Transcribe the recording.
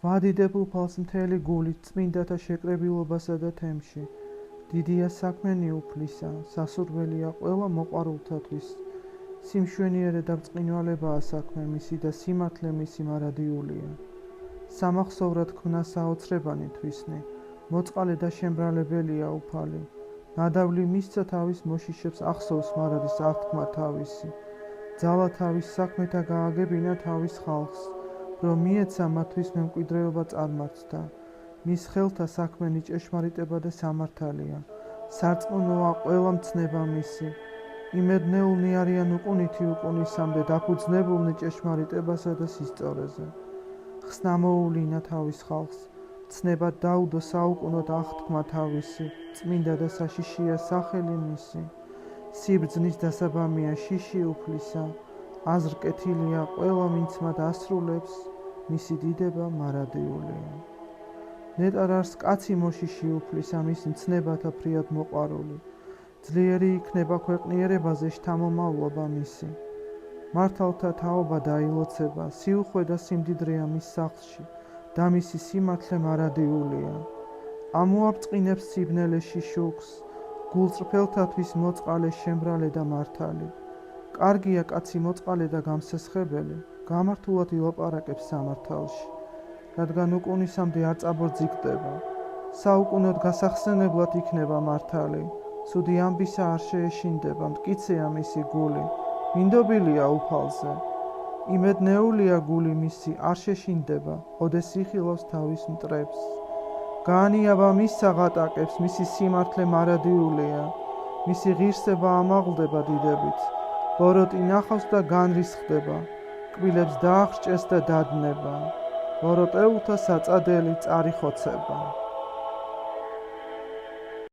ვადიდებულ ფალს მთელი გულით წმინდათა შეკრებილობასა და თემში. დიდია საქმენი უფლისა, სასურველია ყველა მოყვარულთათვის. სიმშვენიერე და ბრწყინვალებაა საქმე მისი და სიმართლე მისი მარადიულია. სამახსოვრად ქმნა საოცრებანი თვისნი, მოწყალე და შემბრალებელია უფალი. ნადავლი მისცა თავის მოშიშებს ახსოვს მარადის აღთქმა თავისი. ძალა თავის საქმეთა გააგებინა თავის ხალხს, რომ მიეცა მათთვის მემკვიდრეობა წარმართთა. მის ხელთა საქმენი ჭეშმარიტება და სამართალია. სარწმუნოა ყველა მცნება მისი. იმედნეულნი არიან უყუნითი უყუნისამდე დაფუძნებულნი ჭეშმარიტებასა და სისწორეზე. ხსნა მოუვლინა თავის ხალხს, ცნებად დაუდო საუკუნოდ აღთქმა თავისი, წმინდა და საშიშია სახელი მისი. სიბრძნის დასაბამია შიში უფლისა, აზრკეთილია ყველა ვინც მათ ასრულებს, მისი დიდება მარადიულია. ნეტარ არს კაცი მოშიში უფლისა, მისი მცნებათა ფრიად მოყვარული. ძლიერი იქნება ქვეყნიერებაზე შთამომავლობა მისი. მართალთა თაობა დაილოცება, სიუხვე და სიმდიდრეა მის სახლში და მისი სიმართლე მარადიულია. ამოაბწყინებს სიბნელეში შუქს, გულწრფელთათვის მოწყალე შემბრალე და მართალი. კარგია კაცი მოწყალე და გამსესხებელი, გამართულად ილაპარაკებს სამართალში, რადგან უკუნისამდე არ წაბორძიგდება. საუკუნოდ გასახსენებლად იქნება მართალი, ცუდი ამბისა არ შეეშინდება, მტკიცეა მისი გული, მინდობილია უფალზე. იმედნეულია გული მისი არ შეშინდება, ოდეს იხილავს თავის მტრებს. გაანიაბა მის საღატაკებს, მისი სიმართლე მარადიულია, მისი ღირსება ამაღლდება დიდებით. ბოროტი ნახავს და განრისხდება, კბილებს დაახრჭეს და დადნება. ბოროტეულთა საწადელი წარი ხოცება.